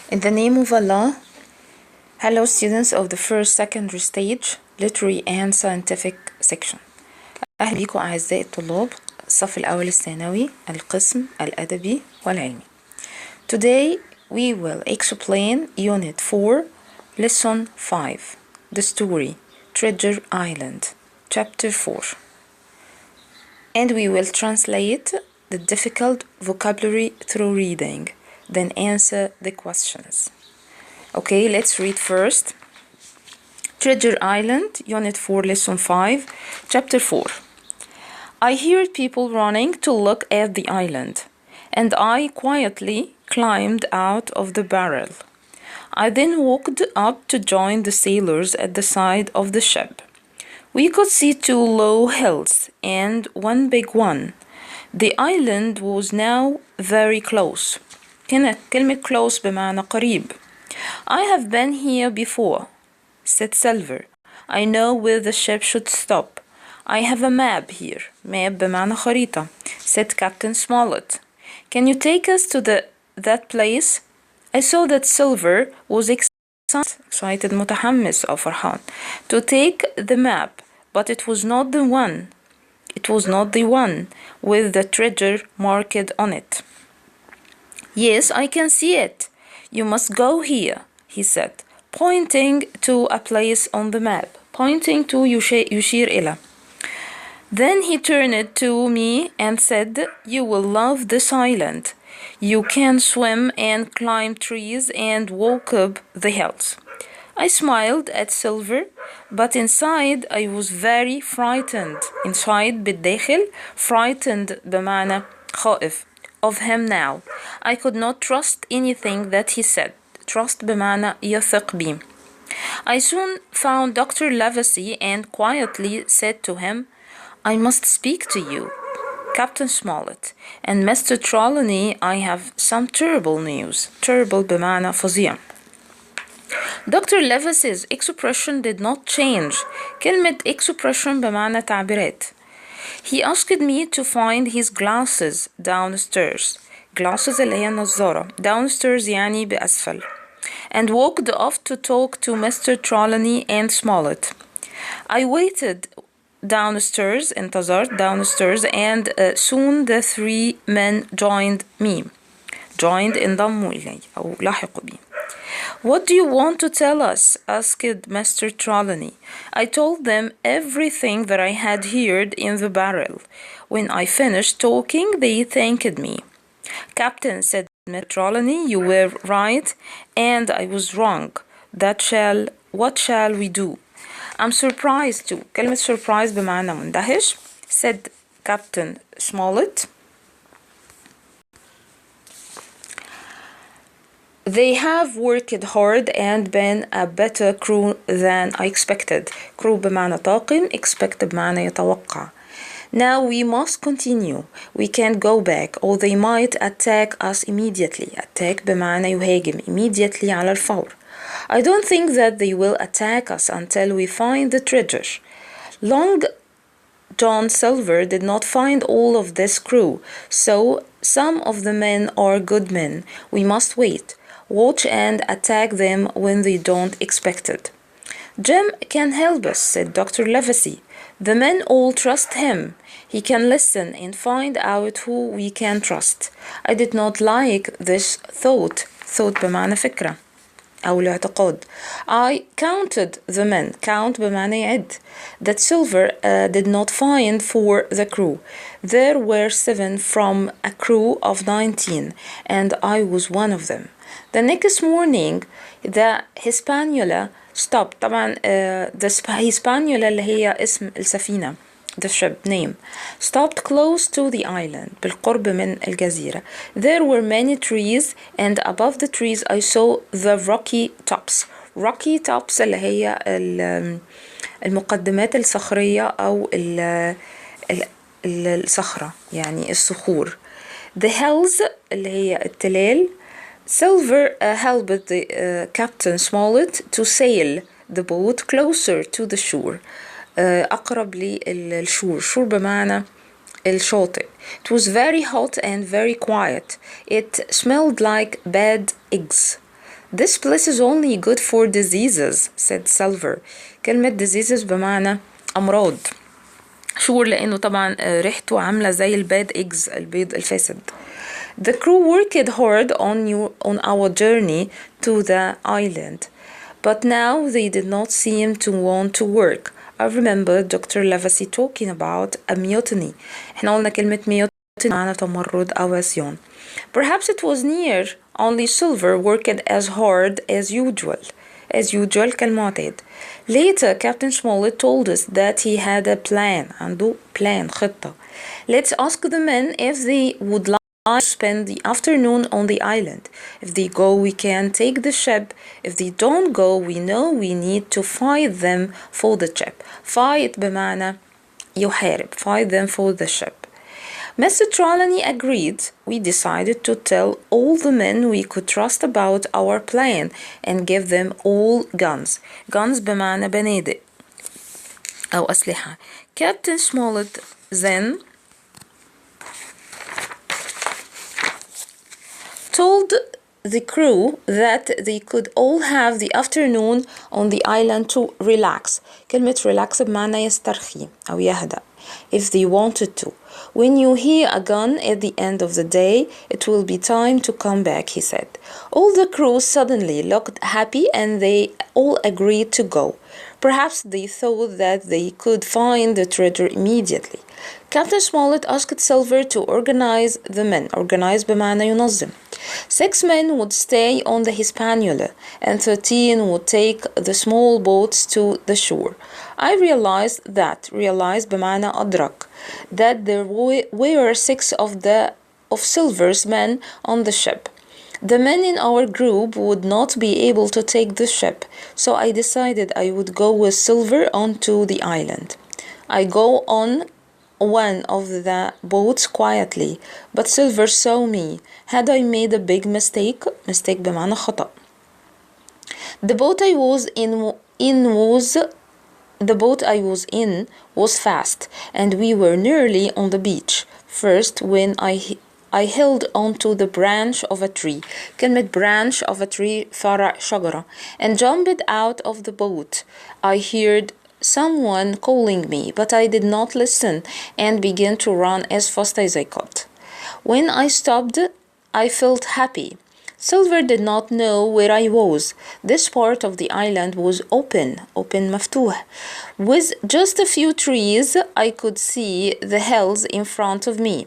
In the name of Allah, hello students of the first secondary stage, literary and scientific section. أهلا بكم أعزائي الطلاب الصف الأول الثانوي القسم الأدبي والعلمي. Today we will explain Unit 4, lesson 5, the story Treasure Island, chapter 4. And we will translate the difficult vocabulary through reading, then answer the questions. Okay, let's read first. Treasure Island, Unit 4, Lesson 5, Chapter 4. I heard people running to look at the island, and I quietly climbed out of the barrel. I then walked up to join the sailors at the side of the ship. We could see two low hills and one big one. The island was now very close. هنا كلمة close بمعنى قريب. I have been here before, said Silver. I know where the ship should stop. I have a map here. map بمعنى خريطة, said Captain Smollett. Can you take us to that place? I saw that Silver was excited متحمس أو فرحان to take the map, but it was not the one. It was not the one with the treasure marked on it. Yes, I can see it. You must go here, he said, pointing to a place on the map. Pointing to يشير إلى. Then he turned to me and said, You will love this island. You can swim and climb trees and walk up the hills. I smiled at Silver, but inside I was very frightened. Inside بالداخل, frightened بمعنى خائف. Of him now. I could not trust anything that he said. Trust بمعنى يثق بي. I soon found Dr. Livesey and quietly said to him, I must speak to you, Captain Smollett, and Mr. Trelawney, I have some terrible news. Terrible بمعنى فظيع. Dr. Livesey's expression did not change. كلمة expression بمعنى تعبيرات. He asked me to find his glasses downstairs. Glasses اللي هي النظارة. Downstairs يعني بأسفل. And walked off to talk to Mr. Trelawney and Smollett. I waited downstairs, انتظرت downstairs, and soon the three men joined me. Joined انضموا إلي أو لاحقوا بي. What do you want to tell us? Asked Mr. Trelawney. I told them everything that I had heard in the barrel. When I finished talking, they thanked me. Captain, said Mr. Trelawney, you were right, and I was wrong. What shall we do? I'm surprised too. كلمة surprised بمعنى مندهش, said Captain Smollett. They have worked hard and been a better crew than I expected. Crew بمعنى طاقم, expect بمعنى يتوقع. Now we must continue. We can't go back or they might attack us immediately. Attack بمعنى يهاجم, immediately على الفور. I don't think that they will attack us until we find the treasure. Long John Silver did not find all of this crew, so some of the men are good men. We must wait. Watch and attack them when they don't expect it. Jim can help us, said Dr. Livesey. The men all trust him. He can listen and find out who we can trust. I did not like this thought. Thought بمعنى فكرة أو الاعتقاد. I counted the men. Count بمعنى يعد. That Silver did not find for the crew. There were 7 from a crew of 19, and I was one of them. The next morning, the Hispaniola stopped. طبعا the Hispaniola اللي هي اسم السفينة, the ship name, stopped close to the island, بالقرب من الجزيرة. There were many trees, and above the trees I saw the rocky tops. Rocky tops اللي هي المقدمات الصخرية أو الصخرة, يعني الصخور. The hills اللي هي التلال. Silver helped the Captain Smollett to sail the boat closer to the shore. أقرب للشور. شور بمعنى الشاطئ. It was very hot and very quiet. It smelled like bad eggs. This place is only good for diseases, said Silver. كلمة diseases بمعنى أمراض. شور لأنه طبعا ريحته عاملة زي الباد eggs البيض الفاسد. The crew worked hard on our journey to the island, but now they did not seem to want to work. I remember Dr. Lavasi talking about a mutiny. احنا قلنا كلمة mutiny معنى تمرد أو عصيان. Perhaps it was near. Only Silver worked as hard as usual. As usual كالمعتاد. Later, Captain Smollett told us that he had a plan. عنده plan خطة. Let's ask the men if they would like to spend the afternoon on the island. If they go, we can take the ship. If they don't go, we know we need to fight them for the ship. Fight بمعنى يحارب. Fight them for the ship. Mr. Trelawney agreed. We decided to tell all the men we could trust about our plan and give them all guns. Guns بمعنى بنادق أو أسلحة. Captain Smollett then told the crew that they could all have the afternoon on the island to relax. كلمة relax بمعنى يسترخي أو يهدأ. If they wanted to. When you hear a gun at the end of the day, it will be time to come back, he said. All the crew suddenly looked happy and they all agreed to go. Perhaps they thought that they could find the treasure immediately. Captain Smollett asked Silver to organize the men. Organize بمعنى ينظم. 6 men would stay on the Hispaniola and 13 would take the small boats to the shore. I realized بمعنى أدرك that there were 6 of Silver's men on the ship. The men in our group would not be able to take the ship, so I decided I would go with Silver onto the island. I go on one of the boats quietly, but Silver saw me. Had I made a big mistake? Mistake بمعنى خطأ. The boat I was in fast, and we were nearly on the beach. First, when I held onto the branch of a tree. كلمة branch of a tree فرع شجرة. And jumped out of the boat. I heard someone calling me, but I did not listen and began to run as fast as I could. When I stopped, I felt happy. Silver did not know where I was. This part of the island was open مفتوح. With just a few trees, I could see the hills in front of me.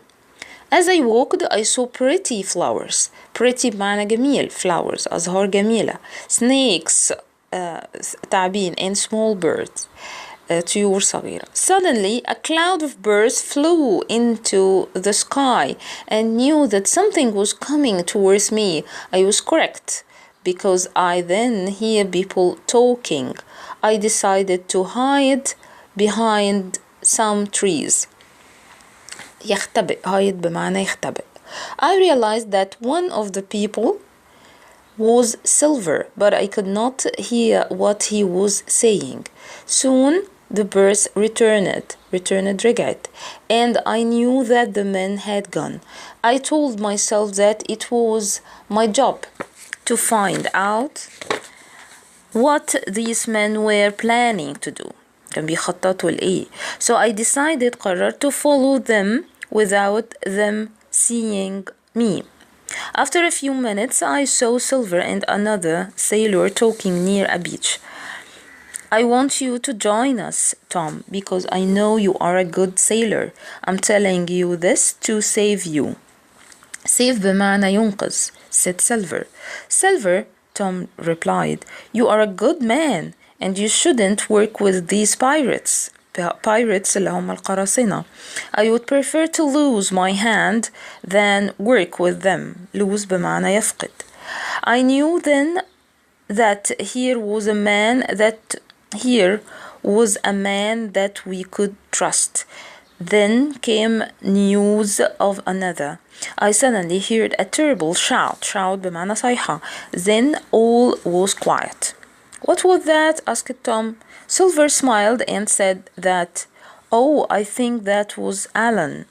As I walked, I saw pretty flowers. Pretty بمعنى جميل. Flowers أزهار جميلة. Snakes تعابين and small birds. طيور صغيرة. Suddenly, a cloud of birds flew into the sky and knew that something was coming towards me. I was correct because I then hear people talking. I decided to hide behind some trees. يختبئ. hide بمعنى يختبئ. I realized that one of the people was Silver, but I could not hear what he was saying. Soon the birds returned رجعت, and I knew that the men had gone. I told myself that it was my job to find out what these men were planning to do. كان بيخططوا لإيه. So I decided قررت to follow them without them seeing me. After a few minutes, I saw Silver and another sailor talking near a beach. I want you to join us, Tom, because I know you are a good sailor. I'm telling you this to save you. Save بمعنى ينقذ, said Silver. Silver, Tom replied, you are a good man, and you shouldn't work with these pirates. Pirates اللي هم القراصنة. I would prefer to lose my hand than work with them. lose بمعنى يفقد. I knew then that here was a man that we could trust. Then came news of another. I suddenly heard a terrible shout. shout بمعنى صيحة. Then all was quiet. What was that? asked Tom. Silver smiled and said that, oh, I think that was Alan.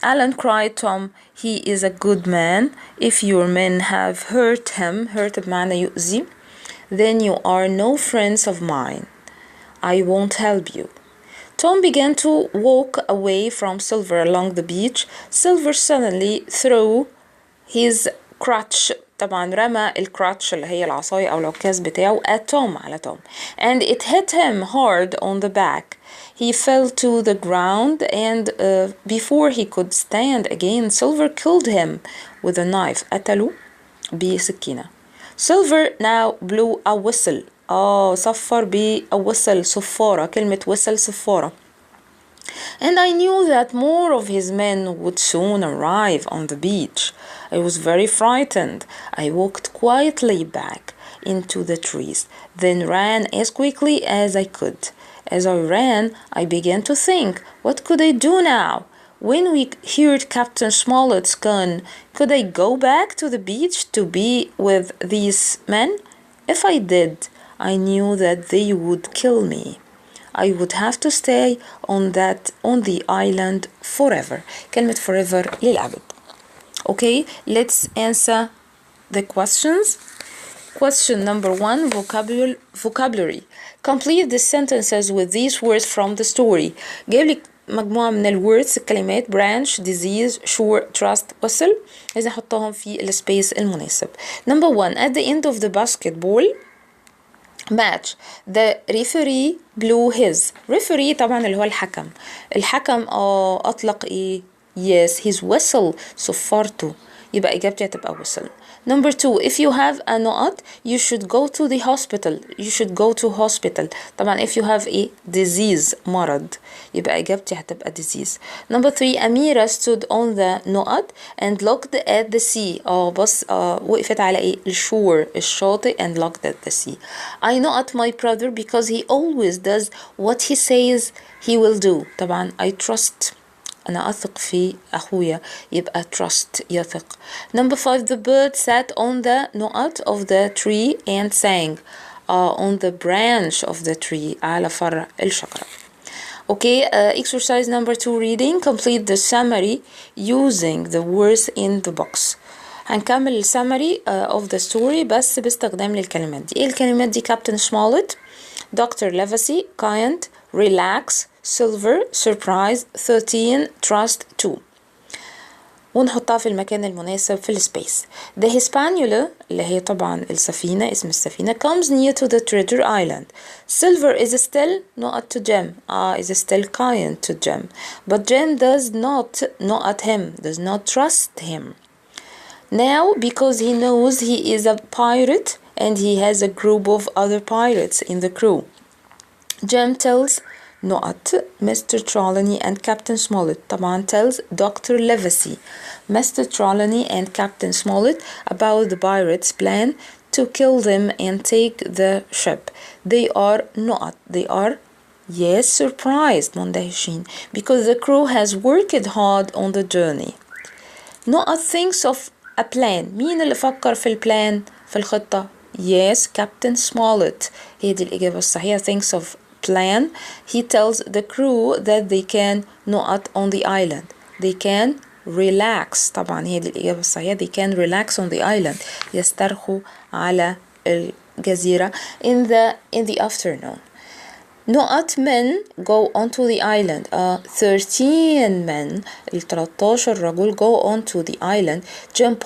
Alan cried Tom, he is a good man. If your men have hurt him, hurt بمعنى يؤذي, then you are no friends of mine. I won't help you. Tom began to walk away from Silver along the beach. Silver suddenly threw his crutch, طبعا رمى الكراتش اللي هي العصاية أو العكاز بتاعه at Tom على Tom, and it hit him hard on the back. He fell to the ground, and before he could stand again, Silver killed him with a knife. قتله بسكينة. Silver now blew a whistle. صفر ب a whistle صفارة. كلمة whistle صفارة. And I knew that more of his men would soon arrive on the beach. I was very frightened. I walked quietly back into the trees, then ran as quickly as I could. As I ran, I began to think, what could I do now? When we heard Captain Smollett's gun, could I go back to the beach to be with these men? If I did, I knew that they would kill me. I would have to stay on the island forever. كلمة forever للأبد. Okay, let's answer the questions. Question number 1, vocabulary. Complete the sentences with these words from the story. جايب لك مجموعة من الwords الكلمات branch, disease, sure, trust, whistle. لازم نحطهم في السبيس المناسب. Number 1, at the end of the basketball match, the referee blew his. referee طبعا اللي هو الحكم أطلق إيه؟ yes, his whistle صفارته. يبقى إجابتي هتبقى whistle. Number 2, if you have a نقط, you should go to the hospital. You should go to hospital. طبعا if you have a disease مرض, يبقى إجابتي هتبقى disease. Number 3, أميرة stood on the نقط and looked at the sea. بص وقفت على إيه؟ الشور الشاطئ and looked at the sea. I نقط my brother because he always does what he says he will do. طبعا I trust, أنا أثق في أخويا, يبقى trust يثق. Number 5, the bird sat on the نقط of the tree and sang. On the branch of the tree, على فرع الشجرة. Okay, exercise number 2, reading. Complete the summary using the words in the box. هنكمل السمري of the story بس باستخدام الكلمات دي. إيه الكلمات دي؟ Captain Smollett, Dr. Livesey, kind, relax, silver, surprise, 13, trust, 2. ونحطها في المكان المناسب في السبيس. The Hispaniola اللي هي طبعا السفينة, اسم السفينة, comes near to the treasure island. Silver is still not to Jem. Is still kind to Jem. But Jem does not at him, does not trust him. Now, because he knows he is a pirate and he has a group of other pirates in the crew, Jem tells نقط Mr. Trelawney and Captain Smollett. طبعا tells Dr. Livesey, Mr. Trelawney and Captain Smollett about the pirates' plan to kill them and take the ship. They are نقط, they are yes surprised, مندهشين, because the crew has worked hard on the journey. نقط thinks of a plan. مين اللي فكر في البلان في الخطة؟ yes, Captain Smollett. هي دي الإجابة الصحيحة. thinks of plan. He tells the crew that they can نقط on the island. They can relax. طبعا هي دي الإجابة الصحيحة. They can relax on the island. يسترخوا على الجزيرة in the afternoon. نقط men go onto the island. 13 men, 13 رجل go onto the island. Jem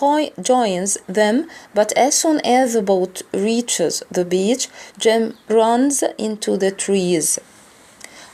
joins them, but as soon as the boat reaches the beach, Jem runs into the trees.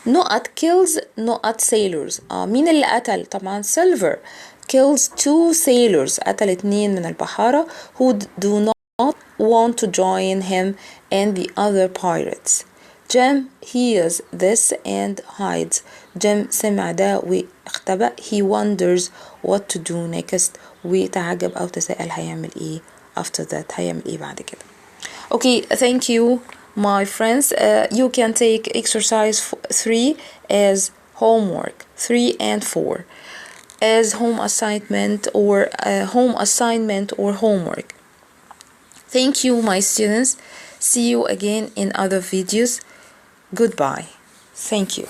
نقط kills نقط sailors. مين اللي قتل؟ طبعا Silver kills 2 sailors. قتل 2 من البحارة who do not want to join him and the other pirates. Jem hears this and hides. Jem سمع ده واختبأ. He wonders what to do next. وتعجب أو تساءل هيعمل إيه after that. هيعمل إيه بعد كده. Okay, thank you my friends. You can take exercise 3 as homework. 3 and 4 as home assignment or homework. Thank you my students. See you again in other videos. Goodbye. Thank you.